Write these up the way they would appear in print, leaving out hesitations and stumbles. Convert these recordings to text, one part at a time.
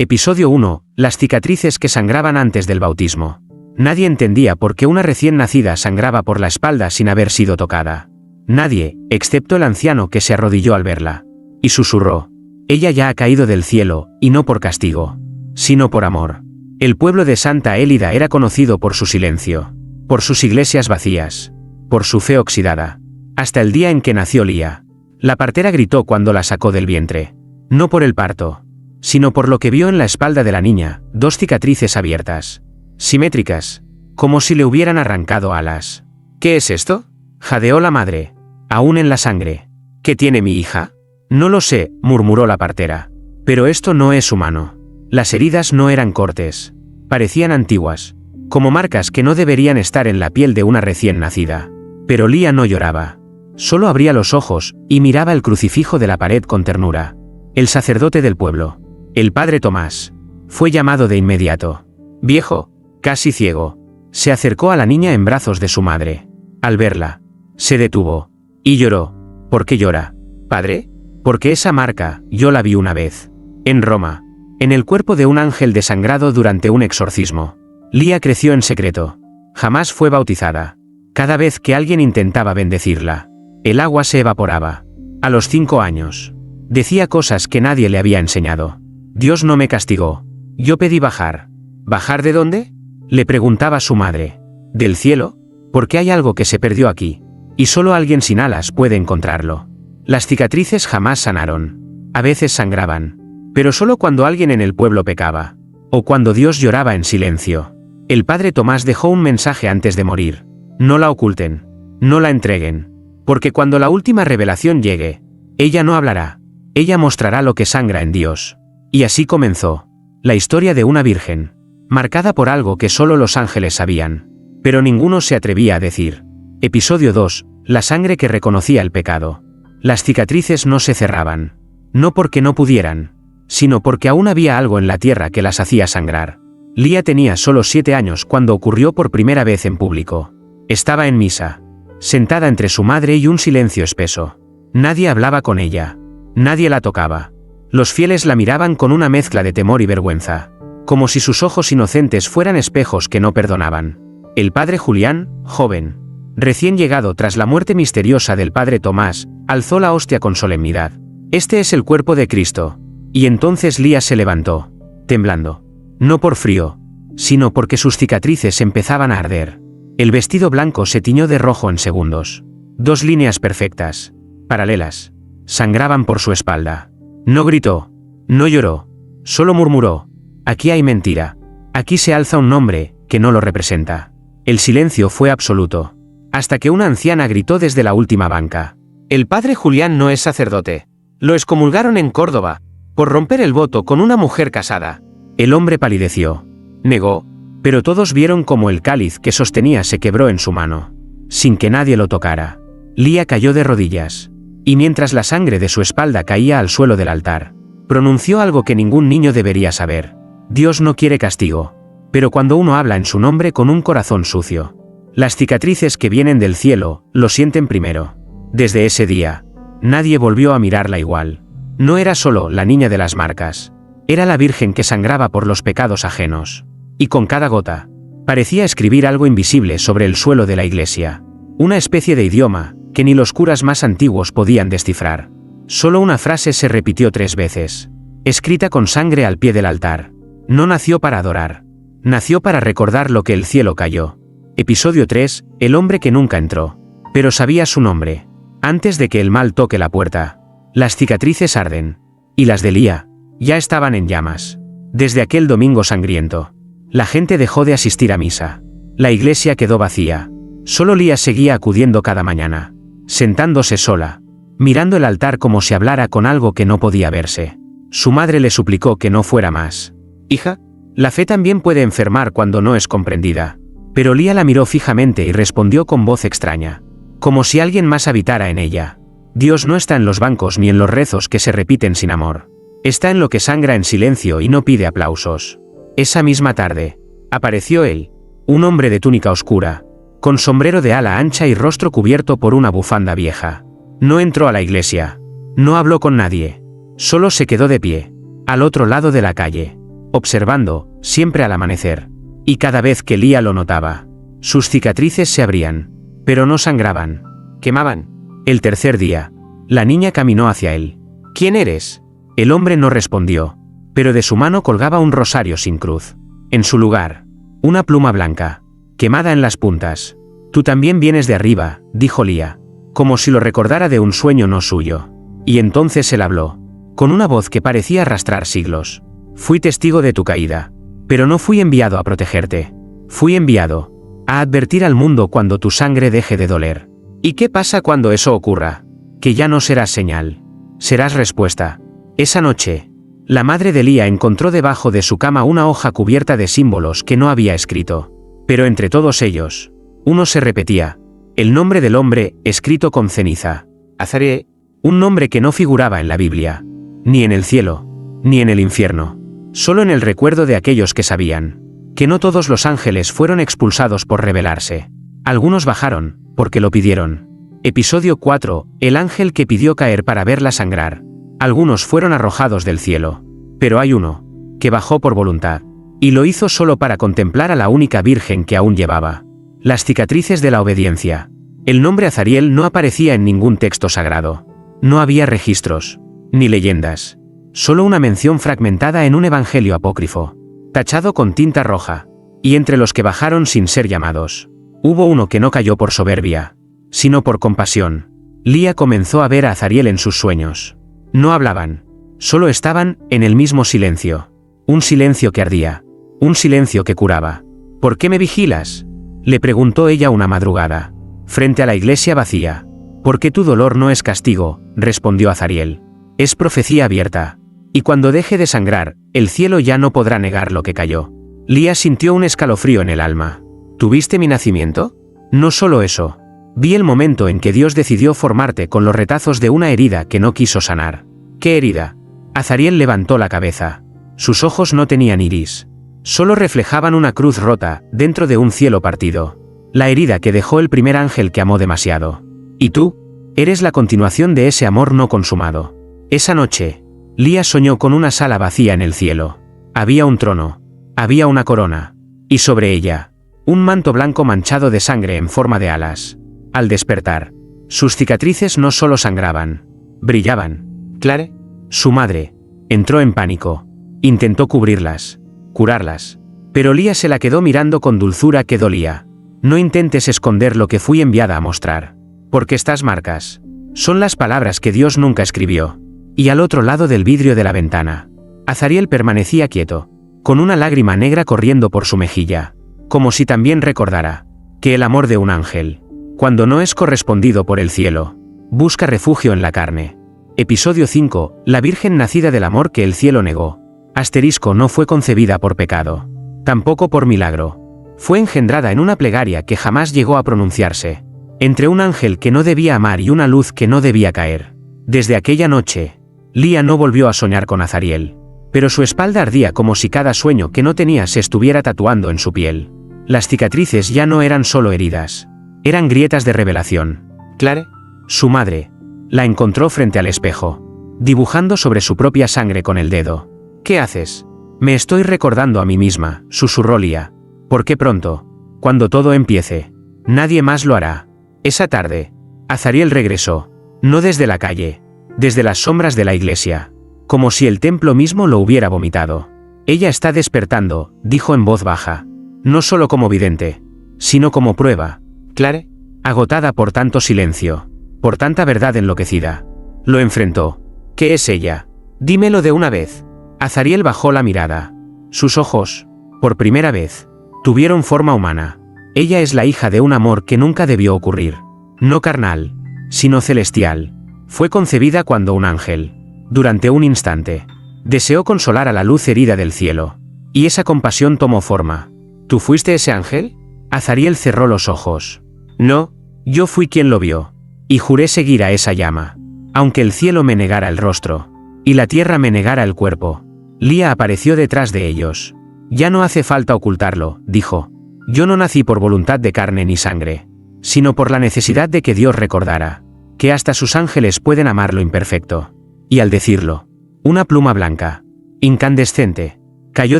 Episodio 1. Las cicatrices que sangraban antes del bautismo. Nadie entendía por qué una recién nacida sangraba por la espalda sin haber sido tocada. Nadie, excepto el anciano que se arrodilló al verla. Y susurró: ella ya ha caído del cielo, y no por castigo, sino por amor. El pueblo de Santa Élida era conocido por su silencio, por sus iglesias vacías, por su fe oxidada. Hasta el día en que nació Lía. La partera gritó cuando la sacó del vientre. No por el parto, sino por lo que vio en la espalda de la niña, 2 cicatrices abiertas, simétricas, como si le hubieran arrancado alas. ¿Qué es esto?, jadeó la madre. Aún en la sangre. ¿Qué tiene mi hija? No lo sé, murmuró la partera. Pero esto no es humano. Las heridas no eran cortes. Parecían antiguas, como marcas que no deberían estar en la piel de una recién nacida. Pero Lía no lloraba. Solo abría los ojos y miraba el crucifijo de la pared con ternura. El sacerdote del pueblo, el padre Tomás, fue llamado de inmediato. Viejo, casi ciego, se acercó a la niña en brazos de su madre. Al verla, se detuvo y lloró. ¿Por qué llora, padre? Porque esa marca, yo la vi una vez, en Roma, en el cuerpo de un ángel desangrado durante un exorcismo. Lía creció en secreto. Jamás fue bautizada. Cada vez que alguien intentaba bendecirla, el agua se evaporaba. A los 5 años, decía cosas que nadie le había enseñado. Dios no me castigó. Yo pedí bajar. ¿Bajar de dónde?, le preguntaba su madre. ¿Del cielo? Porque hay algo que se perdió aquí, y solo alguien sin alas puede encontrarlo. Las cicatrices jamás sanaron. A veces sangraban, pero solo cuando alguien en el pueblo pecaba, o cuando Dios lloraba en silencio. El padre Tomás dejó un mensaje antes de morir. No la oculten, no la entreguen, porque cuando la última revelación llegue, ella no hablará, ella mostrará lo que sangra en Dios. Y así comenzó la historia de una virgen, marcada por algo que solo los ángeles sabían, pero ninguno se atrevía a decir. Episodio 2. La sangre que reconocía el pecado. Las cicatrices no se cerraban, no porque no pudieran, sino porque aún había algo en la tierra que las hacía sangrar. Lía tenía solo 7 años cuando ocurrió por primera vez en público. Estaba en misa, sentada entre su madre y un silencio espeso. Nadie hablaba con ella, nadie la tocaba. Los fieles la miraban con una mezcla de temor y vergüenza, como si sus ojos inocentes fueran espejos que no perdonaban. El padre Julián, joven, recién llegado tras la muerte misteriosa del padre Tomás, alzó la hostia con solemnidad. Este es el cuerpo de Cristo. Y entonces Lía se levantó, temblando. No por frío, sino porque sus cicatrices empezaban a arder. El vestido blanco se tiñó de rojo en segundos. 2 líneas perfectas, paralelas, sangraban por su espalda. No gritó, no lloró, solo murmuró: aquí hay mentira, aquí se alza un nombre que no lo representa. El silencio fue absoluto, hasta que una anciana gritó desde la última banca: el padre Julián no es sacerdote. Lo excomulgaron en Córdoba, por romper el voto con una mujer casada. El hombre palideció, negó, pero todos vieron cómo el cáliz que sostenía se quebró en su mano, sin que nadie lo tocara. Lía cayó de rodillas, y mientras la sangre de su espalda caía al suelo del altar, pronunció algo que ningún niño debería saber: Dios no quiere castigo, pero cuando uno habla en su nombre con un corazón sucio, las cicatrices que vienen del cielo lo sienten primero. Desde ese día, nadie volvió a mirarla igual. No era solo la niña de las marcas, era la virgen que sangraba por los pecados ajenos. Y con cada gota, parecía escribir algo invisible sobre el suelo de la iglesia. Una especie de idioma que ni los curas más antiguos podían descifrar. Solo una frase se repitió 3 veces, escrita con sangre al pie del altar. No nació para adorar, nació para recordar lo que el cielo cayó. Episodio 3. El hombre que nunca entró, pero sabía su nombre. Antes de que el mal toque la puerta, las cicatrices arden, y las de Lía ya estaban en llamas. Desde aquel domingo sangriento, la gente dejó de asistir a misa. La iglesia quedó vacía. Solo Lía seguía acudiendo cada mañana, sentándose sola, mirando el altar como si hablara con algo que no podía verse. Su madre le suplicó que no fuera más. Hija, la fe también puede enfermar cuando no es comprendida. Pero Lía la miró fijamente y respondió con voz extraña, como si alguien más habitara en ella. Dios no está en los bancos ni en los rezos que se repiten sin amor. Está en lo que sangra en silencio y no pide aplausos. Esa misma tarde, apareció él, un hombre de túnica oscura, con sombrero de ala ancha y rostro cubierto por una bufanda vieja. No entró a la iglesia, no habló con nadie, solo se quedó de pie, al otro lado de la calle. observando, siempre al amanecer. Y cada vez que Lía lo notaba, sus cicatrices se abrían, pero no sangraban, quemaban. El tercer día, la niña caminó hacia él. ¿Quién eres? El hombre no respondió, pero de su mano colgaba un rosario sin cruz. En su lugar, una pluma blanca, quemada en las puntas. Tú también vienes de arriba, dijo Lía, como si lo recordara de un sueño no suyo. Y entonces él habló, con una voz que parecía arrastrar siglos. Fui testigo de tu caída, pero no fui enviado a protegerte. Fui enviado a advertir al mundo cuando tu sangre deje de doler. ¿Y qué pasa cuando eso ocurra? Que ya no serás señal, serás respuesta. Esa noche, la madre de Lía encontró debajo de su cama una hoja cubierta de símbolos que no había escrito. Pero entre todos ellos, uno se repetía, el nombre del hombre escrito con ceniza. Azariel, un nombre que no figuraba en la Biblia, ni en el cielo, ni en el infierno, solo en el recuerdo de aquellos que sabían que no todos los ángeles fueron expulsados por rebelarse. Algunos bajaron, porque lo pidieron. Episodio 4, el ángel que pidió caer para verla sangrar. Algunos fueron arrojados del cielo, pero hay uno que bajó por voluntad, y lo hizo solo para contemplar a la única virgen que aún llevaba las cicatrices de la obediencia. El nombre Azariel no aparecía en ningún texto sagrado. No había registros, ni leyendas, solo una mención fragmentada en un evangelio apócrifo, tachado con tinta roja, y entre los que bajaron sin ser llamados, hubo uno que no cayó por soberbia, sino por compasión. Lía comenzó a ver a Azariel en sus sueños. No hablaban, solo estaban en el mismo silencio. Un silencio que ardía, un silencio que curaba. ¿Por qué me vigilas?, le preguntó ella una madrugada, frente a la iglesia vacía. Porque tu dolor no es castigo, respondió Azariel. Es profecía abierta. Y cuando deje de sangrar, el cielo ya no podrá negar lo que cayó. Lía sintió un escalofrío en el alma. ¿Tuviste mi nacimiento? No solo eso. Vi el momento en que Dios decidió formarte con los retazos de una herida que no quiso sanar. ¿Qué herida? Azariel levantó la cabeza. Sus ojos no tenían iris. Solo reflejaban una cruz rota, dentro de un cielo partido. La herida que dejó el primer ángel que amó demasiado. ¿Y tú? Eres la continuación de ese amor no consumado. Esa noche, Lía soñó con una sala vacía en el cielo. Había un trono. Había una corona. Y sobre ella, un manto blanco manchado de sangre en forma de alas. Al despertar, sus cicatrices no solo sangraban, brillaban. Clare, su madre, entró en pánico. Intentó cubrirlas, curarlas. Pero Lía se la quedó mirando con dulzura que dolía. No intentes esconder lo que fui enviada a mostrar. Porque estas marcas son las palabras que Dios nunca escribió. Y al otro lado del vidrio de la ventana, Azariel permanecía quieto, con una lágrima negra corriendo por su mejilla, como si también recordara que el amor de un ángel, cuando no es correspondido por el cielo, busca refugio en la carne. Episodio 5, la Virgen nacida del amor que el cielo negó. Asterisco no fue concebida por pecado, tampoco por milagro. Fue engendrada en una plegaria que jamás llegó a pronunciarse, entre un ángel que no debía amar y una luz que no debía caer. Desde aquella noche, Lía no volvió a soñar con Azariel, pero su espalda ardía como si cada sueño que no tenía se estuviera tatuando en su piel. Las cicatrices ya no eran solo heridas, eran grietas de revelación. Clare, su madre, la encontró frente al espejo, dibujando sobre su propia sangre con el dedo. ¿Qué haces? Me estoy recordando a mí misma, susurró Lía. ¿Por qué pronto? Cuando todo empiece, nadie más lo hará. Esa tarde, Azariel regresó, no desde la calle, desde las sombras de la iglesia, como si el templo mismo lo hubiera vomitado. Ella está despertando, dijo en voz baja, no solo como vidente, sino como prueba. Clare, agotada por tanto silencio, por tanta verdad enloquecida, lo enfrentó. ¿Qué es ella? Dímelo de una vez. Azariel bajó la mirada. Sus ojos, por primera vez, tuvieron forma humana. Ella es la hija de un amor que nunca debió ocurrir. No carnal, sino celestial. Fue concebida cuando un ángel, durante un instante, deseó consolar a la luz herida del cielo. Y esa compasión tomó forma. ¿Tú fuiste ese ángel? Azariel cerró los ojos. No, yo fui quien lo vio. Y juré seguir a esa llama, aunque el cielo me negara el rostro, y la tierra me negara el cuerpo. Lía apareció detrás de ellos. Ya no hace falta ocultarlo, dijo. Yo no nací por voluntad de carne ni sangre, sino por la necesidad de que Dios recordara que hasta sus ángeles pueden amar lo imperfecto. Y al decirlo, una pluma blanca, incandescente, Cayó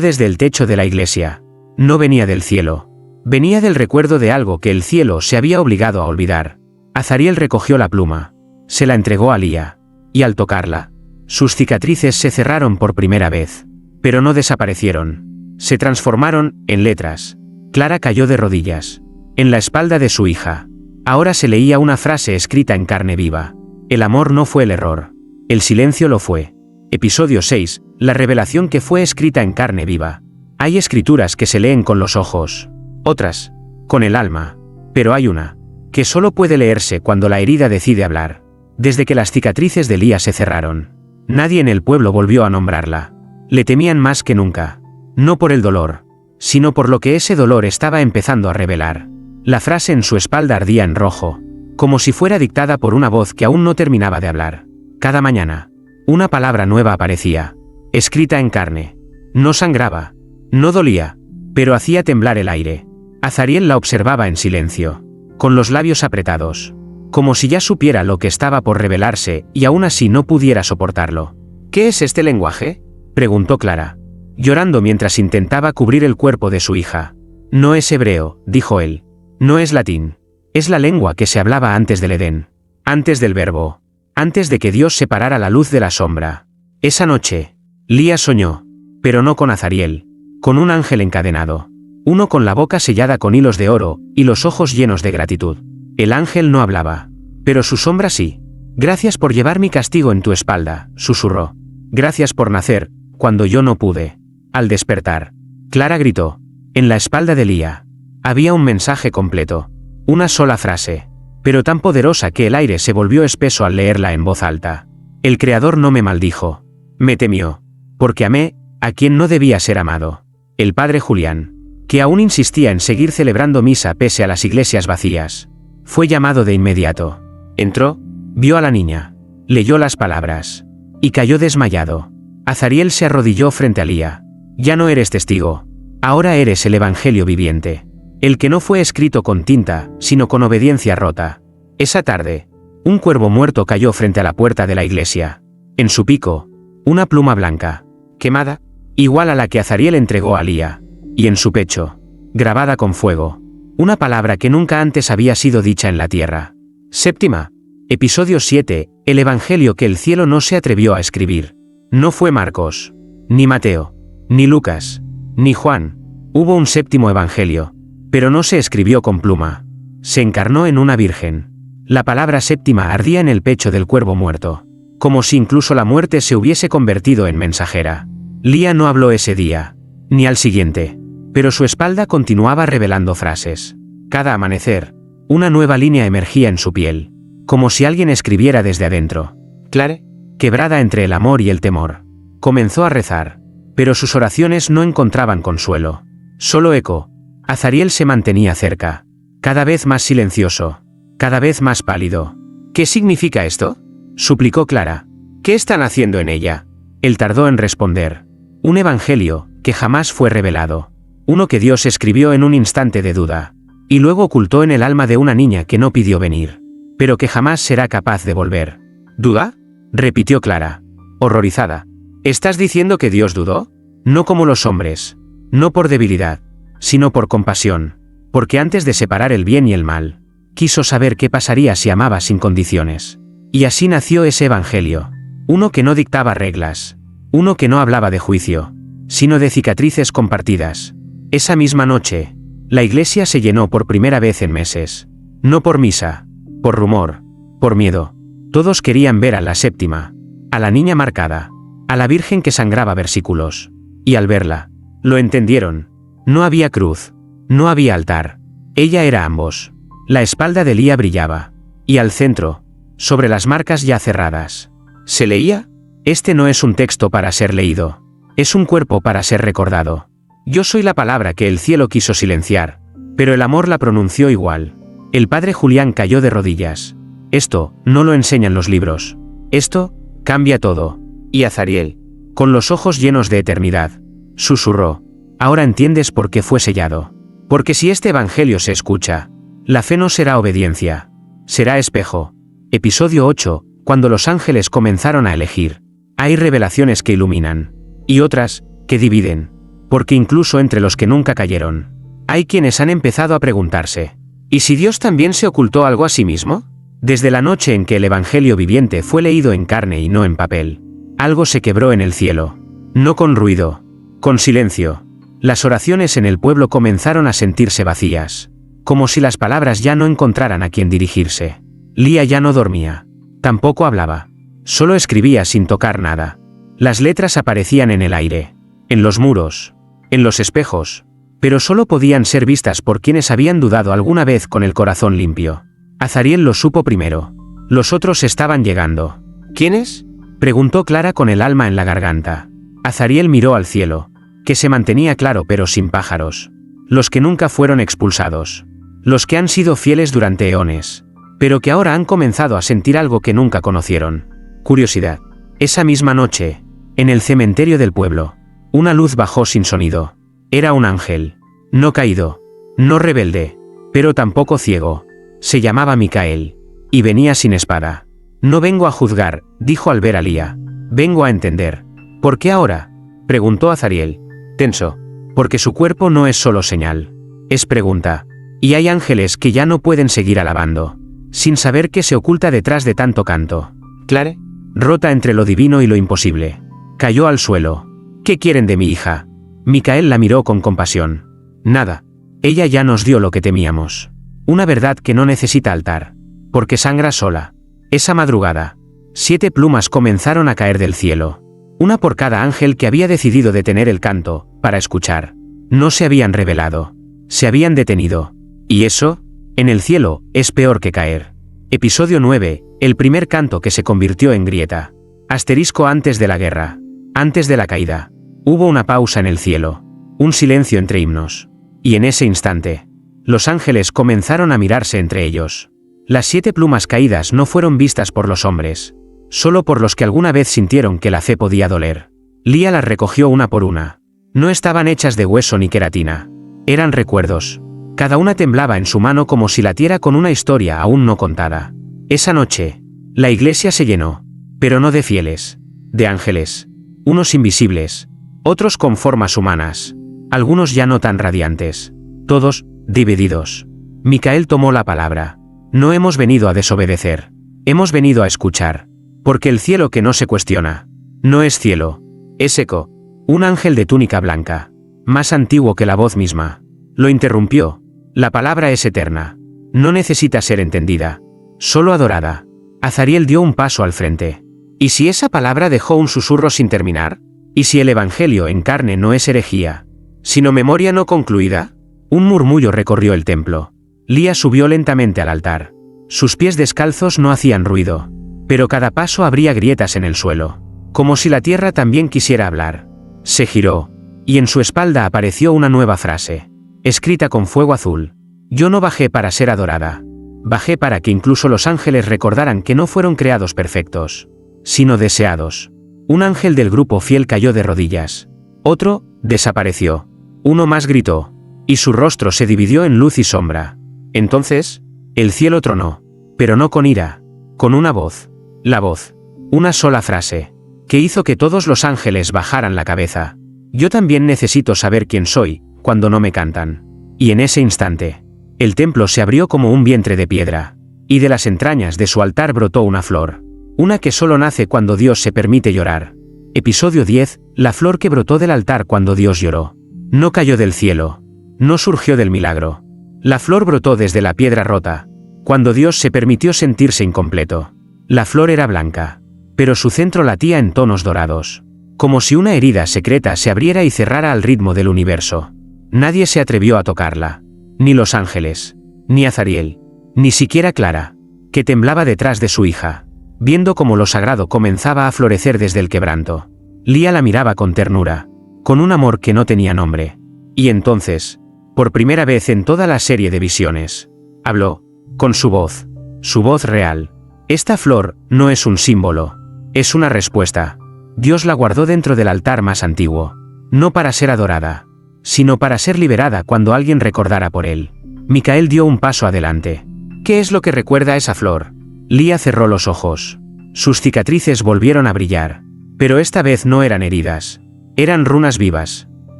desde el techo de la iglesia. No venía del cielo. Venía del recuerdo de algo que el cielo se había obligado a olvidar. Azariel recogió la pluma. Se la entregó a Lía. Y al tocarla, sus cicatrices se cerraron por primera vez. Pero no desaparecieron. Se transformaron en letras. Clara cayó de rodillas. En la espalda de su hija. Ahora se leía una frase escrita en carne viva. El amor no fue el error. El silencio lo fue. Episodio 6. La revelación que fue escrita en carne viva. Hay escrituras que se leen con los ojos. Otras, con el alma. Pero hay una, que solo puede leerse cuando la herida decide hablar. Desde que las cicatrices de Lía se cerraron, nadie en el pueblo volvió a nombrarla. Le temían más que nunca. No por el dolor, sino por lo que ese dolor estaba empezando a revelar. La frase en su espalda ardía en rojo, como si fuera dictada por una voz que aún no terminaba de hablar. Cada mañana, una palabra nueva aparecía, escrita en carne. No sangraba, no dolía, pero hacía temblar el aire. Azariel la observaba en silencio, con los labios apretados, como si ya supiera lo que estaba por revelarse y aún así no pudiera soportarlo. ¿Qué es este lenguaje?, preguntó Clara, llorando mientras intentaba cubrir el cuerpo de su hija. No es hebreo, dijo él. No es latín. Es la lengua que se hablaba antes del Edén, antes del verbo, antes de que Dios separara la luz de la sombra. Esa noche, Lía soñó, pero no con Azariel, con un ángel encadenado. Uno con la boca sellada con hilos de oro y los ojos llenos de gratitud. El ángel no hablaba, pero su sombra sí. Gracias por llevar mi castigo en tu espalda, susurró. Gracias por nacer, cuando yo no pude. Al despertar, Clara gritó. En la espalda de Lía había un mensaje completo. Una sola frase, pero tan poderosa que el aire se volvió espeso al leerla en voz alta. El Creador no me maldijo. Me temió, porque amé a quien no debía ser amado. El padre Julián, que aún insistía en seguir celebrando misa pese a las iglesias vacías, fue llamado de inmediato. Entró, vio a la niña, leyó las palabras, y cayó desmayado. Azariel se arrodilló frente a Lía. Ya no eres testigo. Ahora eres el Evangelio viviente. El que no fue escrito con tinta, sino con obediencia rota. Esa tarde, un cuervo muerto cayó frente a la puerta de la iglesia. En su pico, una pluma blanca, quemada, igual a la que Azariel entregó a Lía. Y en su pecho, grabada con fuego, una palabra que nunca antes había sido dicha en la tierra. Séptima. Episodio 7. El Evangelio que el cielo no se atrevió a escribir. No fue Marcos, ni Mateo, ni Lucas, ni Juan. Hubo un séptimo Evangelio, pero no se escribió con pluma. Se encarnó en una virgen. La palabra séptima ardía en el pecho del cuervo muerto, como si incluso la muerte se hubiese convertido en mensajera. Lía no habló ese día, ni al siguiente, pero su espalda continuaba revelando frases. Cada amanecer, una nueva línea emergía en su piel, como si alguien escribiera desde adentro. Clara, quebrada entre el amor y el temor, comenzó a rezar, pero sus oraciones no encontraban consuelo, solo eco. Azariel se mantenía cerca, cada vez más silencioso, cada vez más pálido. ¿Qué significa esto?, suplicó Clara. ¿Qué están haciendo en ella? Él tardó en responder. Un evangelio que jamás fue revelado. Uno que Dios escribió en un instante de duda, y luego ocultó en el alma de una niña que no pidió venir, pero que jamás será capaz de volver. ¿Duda?, repitió Clara, horrorizada. ¿Estás diciendo que Dios dudó? No como los hombres, no por debilidad, sino por compasión, porque antes de separar el bien y el mal, quiso saber qué pasaría si amaba sin condiciones. Y así nació ese evangelio, uno que no dictaba reglas, uno que no hablaba de juicio, sino de cicatrices compartidas. Esa misma noche, la iglesia se llenó por primera vez en meses. No por misa, por rumor, por miedo. Todos querían ver a la séptima, a la niña marcada, a la virgen que sangraba versículos. Y al verla, lo entendieron. No había cruz, no había altar. Ella era ambos. La espalda de Lía brillaba. Y al centro, sobre las marcas ya cerradas, ¿se leía? Este no es un texto para ser leído. Es un cuerpo para ser recordado. Yo soy la palabra que el cielo quiso silenciar, pero el amor la pronunció igual. El padre Julián cayó de rodillas. Esto no lo enseñan los libros. Esto cambia todo. Y Azariel, con los ojos llenos de eternidad, susurró. Ahora entiendes por qué fue sellado. Porque si este evangelio se escucha, la fe no será obediencia, será espejo. Episodio 8. Cuando los ángeles comenzaron a elegir. Hay revelaciones que iluminan, y otras que dividen. porque incluso entre los que nunca cayeron, hay quienes han empezado a preguntarse, ¿y si Dios también se ocultó algo a sí mismo? Desde la noche en que el Evangelio viviente fue leído en carne y no en papel, algo se quebró en el cielo. No con ruido, con silencio. Las oraciones en el pueblo comenzaron a sentirse vacías, como si las palabras ya no encontraran a quien dirigirse. Lía ya no dormía. Tampoco hablaba. Solo escribía sin tocar nada. Las letras aparecían en el aire, en los muros, en los espejos, pero solo podían ser vistas por quienes habían dudado alguna vez con el corazón limpio. Azariel lo supo primero. Los otros estaban llegando. ¿Quiénes?, preguntó Clara con el alma en la garganta. Azariel miró al cielo, que se mantenía claro pero sin pájaros. Los que nunca fueron expulsados. Los que han sido fieles durante eones, pero que ahora han comenzado a sentir algo que nunca conocieron. Curiosidad. Esa misma noche, en el cementerio del pueblo, una luz bajó sin sonido. Era un ángel. No caído, no rebelde, pero tampoco ciego. Se llamaba Micael, y venía sin espada. No vengo a juzgar, dijo al ver a Lía. Vengo a entender. ¿Por qué ahora?, preguntó Azariel, tenso. Porque su cuerpo no es solo señal. Es pregunta. Y hay ángeles que ya no pueden seguir alabando, sin saber qué se oculta detrás de tanto canto. Clare, rota entre lo divino y lo imposible, cayó al suelo. ¿Qué quieren de mi hija? Micael la miró con compasión. Nada. Ella ya nos dio lo que temíamos. Una verdad que no necesita altar, porque sangra sola. Esa madrugada, 7 plumas comenzaron a caer del cielo, una por cada ángel que había decidido detener el canto, para escuchar. No se habían revelado, se habían detenido. Y eso, en el cielo, es peor que caer. Episodio 9, el primer canto que se convirtió en grieta. Asterisco antes de la guerra, antes de la caída. Hubo una pausa en el cielo, un silencio entre himnos. Y en ese instante, los ángeles comenzaron a mirarse entre ellos. Las 7 plumas caídas no fueron vistas por los hombres, solo por los que alguna vez sintieron que la fe podía doler. Lía las recogió una por una. No estaban hechas de hueso ni queratina. Eran recuerdos. Cada una temblaba en su mano como si latiera con una historia aún no contada. Esa noche, la iglesia se llenó, pero no de fieles, de ángeles. Unos invisibles, otros con formas humanas, algunos ya no tan radiantes, todos divididos. Micael tomó la palabra. No hemos venido a desobedecer, hemos venido a escuchar, porque el cielo que no se cuestiona, no es cielo, es eco. Un ángel de túnica blanca, más antiguo que la voz misma, lo interrumpió. La palabra es eterna, no necesita ser entendida, solo adorada. Azariel dio un paso al frente. ¿Y si esa palabra dejó un susurro sin terminar? ¿Y si el Evangelio en carne no es herejía, sino memoria no concluida? Un murmullo recorrió el templo. Lía subió lentamente al altar. Sus pies descalzos no hacían ruido, pero cada paso abría grietas en el suelo, como si la tierra también quisiera hablar. Se giró, y en su espalda apareció una nueva frase, escrita con fuego azul. Yo no bajé para ser adorada. Bajé para que incluso los ángeles recordaran que no fueron creados perfectos, sino deseados. Un ángel del grupo fiel cayó de rodillas. Otro desapareció. Uno más gritó, y su rostro se dividió en luz y sombra. Entonces, el cielo tronó, pero no con ira, con una voz. La voz. Una sola frase, que hizo que todos los ángeles bajaran la cabeza. Yo también necesito saber quién soy, cuando no me cantan. Y en ese instante, el templo se abrió como un vientre de piedra, y de las entrañas de su altar brotó una flor. Una que solo nace cuando Dios se permite llorar. Episodio 10, la flor que brotó del altar cuando Dios lloró. No cayó del cielo, no surgió del milagro. La flor brotó desde la piedra rota, cuando Dios se permitió sentirse incompleto. La flor era blanca, pero su centro latía en tonos dorados, como si una herida secreta se abriera y cerrara al ritmo del universo. Nadie se atrevió a tocarla, ni los ángeles, ni Azariel, ni siquiera Clara, que temblaba detrás de su hija, viendo cómo lo sagrado comenzaba a florecer desde el quebranto. Lía la miraba con ternura, con un amor que no tenía nombre. Y entonces, por primera vez en toda la serie de visiones, habló, con su voz real. Esta flor no es un símbolo, es una respuesta. Dios la guardó dentro del altar más antiguo, no para ser adorada, sino para ser liberada cuando alguien recordara por él. Micael dio un paso adelante. ¿Qué es lo que recuerda esa flor? Lía cerró los ojos. Sus cicatrices volvieron a brillar, pero esta vez no eran heridas, eran runas vivas.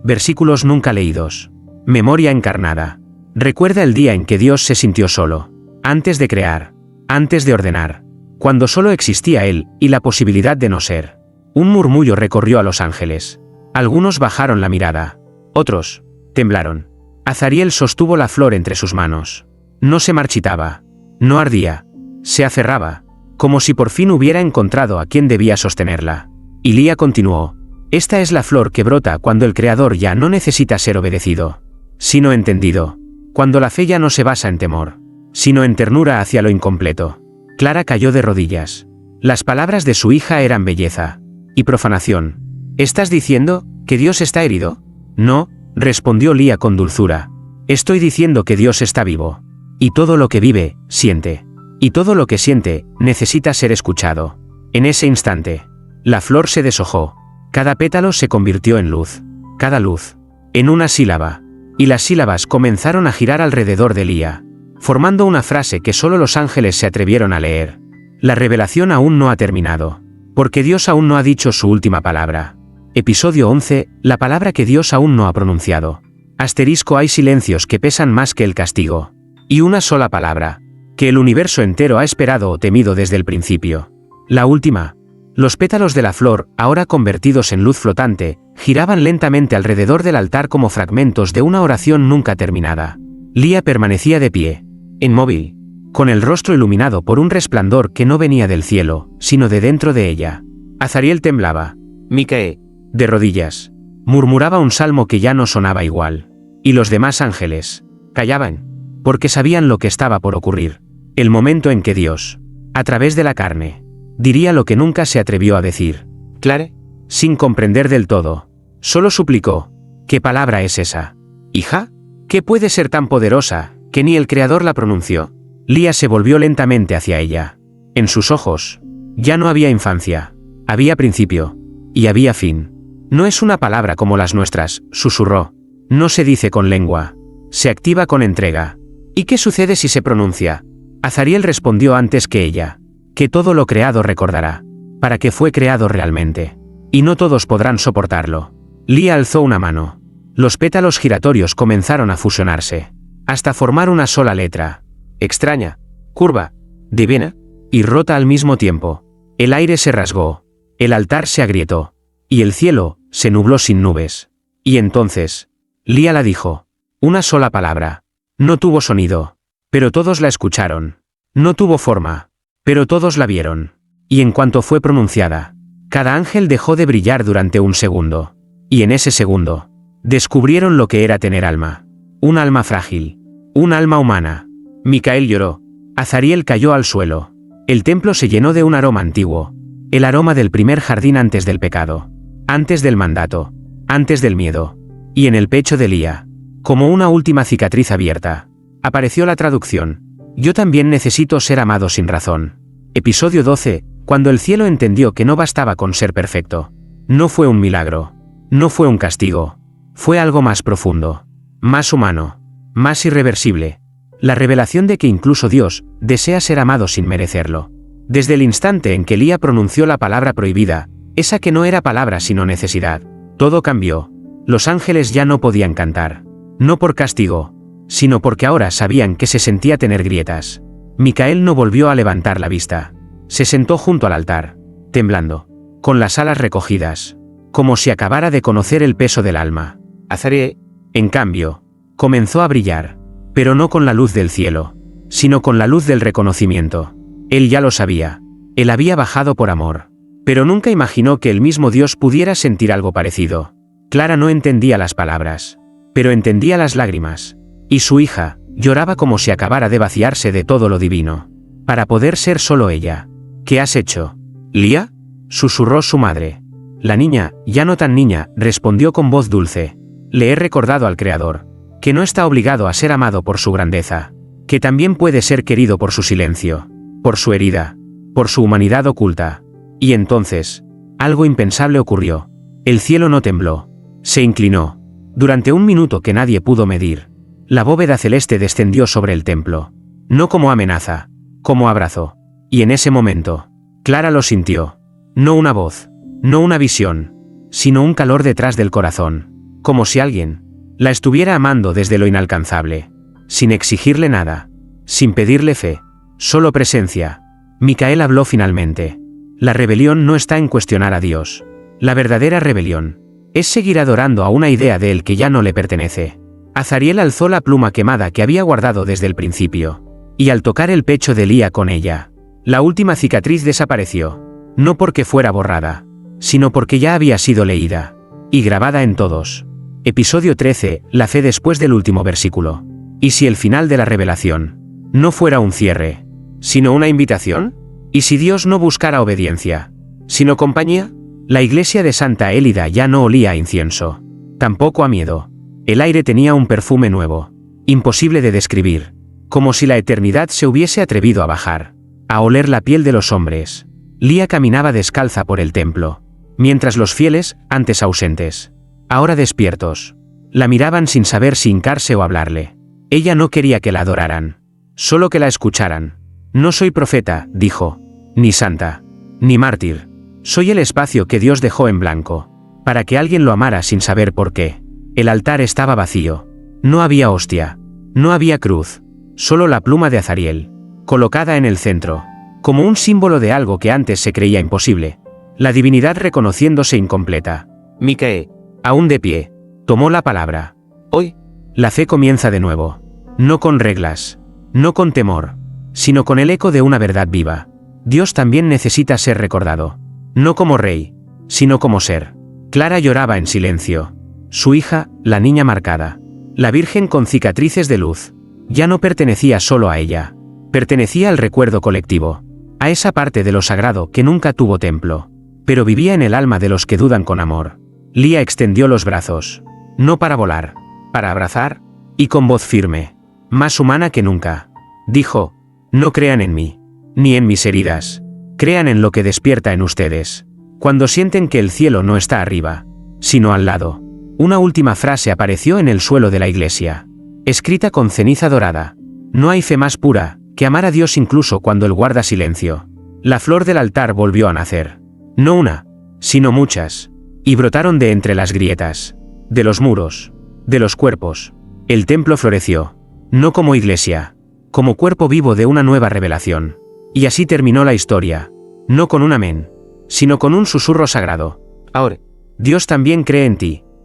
Versículos nunca leídos. Memoria encarnada. Recuerda el día en que Dios se sintió solo. Antes de crear. Antes de ordenar. Cuando solo existía Él y la posibilidad de no ser. Un murmullo recorrió a los ángeles. Algunos bajaron la mirada. Otros temblaron. Azariel sostuvo la flor entre sus manos. No se marchitaba. No ardía. Se aferraba. Como si por fin hubiera encontrado a quien debía sostenerla. Y Lía continuó. Esta es la flor que brota cuando el Creador ya no necesita ser obedecido, sino entendido. Cuando la fe ya no se basa en temor, sino en ternura hacia lo incompleto. Clara cayó de rodillas. Las palabras de su hija eran belleza y profanación. ¿Estás diciendo que Dios está herido? No, respondió Lía con dulzura. Estoy diciendo que Dios está vivo. Y todo lo que vive, siente. Y todo lo que siente, necesita ser escuchado. En ese instante, la flor se deshojó. Cada pétalo se convirtió en luz. Cada luz, en una sílaba. Y las sílabas comenzaron a girar alrededor de Lía, formando una frase que solo los ángeles se atrevieron a leer. La revelación aún no ha terminado. Porque Dios aún no ha dicho su última palabra. Episodio 11, la palabra que Dios aún no ha pronunciado. Asterisco: hay silencios que pesan más que el castigo. Y una sola palabra, que el universo entero ha esperado o temido desde el principio. La última. Los pétalos de la flor, ahora convertidos en luz flotante, giraban lentamente alrededor del altar como fragmentos de una oración nunca terminada. Lía permanecía de pie, inmóvil, con el rostro iluminado por un resplandor que no venía del cielo, sino de dentro de ella. Azariel temblaba. Micael, de rodillas, murmuraba un salmo que ya no sonaba igual. Y los demás ángeles callaban, porque sabían lo que estaba por ocurrir. El momento en que Dios, a través de la carne, diría lo que nunca se atrevió a decir. Clara, sin comprender del todo, solo suplicó: ¿qué palabra es esa? ¿Hija? ¿Qué puede ser tan poderosa, que ni el Creador la pronunció? Lía se volvió lentamente hacia ella. En sus ojos, ya no había infancia, había principio, y había fin. No es una palabra como las nuestras, susurró. No se dice con lengua, se activa con entrega. ¿Y qué sucede si se pronuncia? Azariel respondió antes que ella: que todo lo creado recordará, para que fue creado realmente. Y no todos podrán soportarlo. Lía alzó una mano. Los pétalos giratorios comenzaron a fusionarse, hasta formar una sola letra. Extraña, curva, divina, y rota al mismo tiempo. El aire se rasgó, el altar se agrietó, y el cielo se nubló sin nubes. Y entonces, Lía la dijo. Una sola palabra. No tuvo sonido, pero todos la escucharon. No tuvo forma, pero todos la vieron. Y en cuanto fue pronunciada, cada ángel dejó de brillar durante un segundo. Y en ese segundo, descubrieron lo que era tener alma. Un alma frágil. Un alma humana. Micael lloró. Azariel cayó al suelo. El templo se llenó de un aroma antiguo. El aroma del primer jardín antes del pecado. Antes del mandato. Antes del miedo. Y en el pecho de Lía, como una última cicatriz abierta, apareció la traducción. Yo también necesito ser amado sin razón. Episodio 12, cuando el cielo entendió que no bastaba con ser perfecto. No fue un milagro. No fue un castigo. Fue algo más profundo. Más humano. Más irreversible. La revelación de que incluso Dios desea ser amado sin merecerlo. Desde el instante en que Lía pronunció la palabra prohibida, esa que no era palabra sino necesidad, todo cambió. Los ángeles ya no podían cantar. No por castigo, sino porque ahora sabían que se sentía tener grietas. Micael no volvió a levantar la vista. Se sentó junto al altar, temblando, con las alas recogidas, como si acabara de conocer el peso del alma. Azariel, en cambio, comenzó a brillar, pero no con la luz del cielo, sino con la luz del reconocimiento. Él ya lo sabía. Él había bajado por amor, pero nunca imaginó que el mismo Dios pudiera sentir algo parecido. Clara no entendía las palabras, pero entendía las lágrimas, y su hija lloraba como si acabara de vaciarse de todo lo divino, para poder ser solo ella. ¿Qué has hecho, Lía?, susurró su madre. La niña, ya no tan niña, respondió con voz dulce. Le he recordado al Creador, que no está obligado a ser amado por su grandeza, que también puede ser querido por su silencio, por su herida, por su humanidad oculta. Y entonces, algo impensable ocurrió. El cielo no tembló. Se inclinó. Durante un minuto que nadie pudo medir, la bóveda celeste descendió sobre el templo. No como amenaza, como abrazo. Y en ese momento, Clara lo sintió. No una voz, no una visión, sino un calor detrás del corazón. como si alguien la estuviera amando desde lo inalcanzable, sin exigirle nada, sin pedirle fe, solo presencia. Micael habló finalmente. La rebelión no está en cuestionar a Dios. La verdadera rebelión es seguir adorando a una idea de él que ya no le pertenece. Azariel alzó la pluma quemada que había guardado desde el principio, y al tocar el pecho de Lía con ella, la última cicatriz desapareció, no porque fuera borrada, sino porque ya había sido leída y grabada en todos. Episodio 13, la fe después del último versículo. ¿Y si el final de la revelación no fuera un cierre, sino una invitación? ¿Y si Dios no buscara obediencia, sino compañía? La iglesia de Santa Élida ya no olía a incienso, tampoco a miedo. El aire tenía un perfume nuevo, imposible de describir, como si la eternidad se hubiese atrevido a bajar, a oler la piel de los hombres. Lía caminaba descalza por el templo, mientras los fieles, antes ausentes, ahora despiertos, la miraban sin saber si hincarse o hablarle. Ella no quería que la adoraran, solo que la escucharan. No soy profeta, dijo, ni santa, ni mártir. Soy el espacio que Dios dejó en blanco, para que alguien lo amara sin saber por qué. El altar estaba vacío. No había hostia, no había cruz, solo la pluma de Azariel, colocada en el centro, como un símbolo de algo que antes se creía imposible. La divinidad reconociéndose incompleta. Micael, aún de pie, tomó la palabra. Hoy, la fe comienza de nuevo. No con reglas, no con temor, sino con el eco de una verdad viva. Dios también necesita ser recordado. No como rey, sino como ser. Clara lloraba en silencio. Su hija, la niña marcada, la virgen con cicatrices de luz, ya no pertenecía solo a ella. Pertenecía al recuerdo colectivo, a esa parte de lo sagrado que nunca tuvo templo, pero vivía en el alma de los que dudan con amor. Lía extendió los brazos, no para volar, para abrazar, y con voz firme, más humana que nunca, dijo: no crean en mí, ni en mis heridas, crean en lo que despierta en ustedes, cuando sienten que el cielo no está arriba, sino al lado. Una última frase apareció en el suelo de la iglesia, escrita con ceniza dorada. No hay fe más pura que amar a Dios incluso cuando Él guarda silencio. La flor del altar volvió a nacer, no una, sino muchas, y brotaron de entre las grietas, de los muros, de los cuerpos. El templo floreció, no como iglesia, como cuerpo vivo de una nueva revelación. Y así terminó la historia, no con un amén, sino con un susurro sagrado. Ahora, Dios también cree en ti.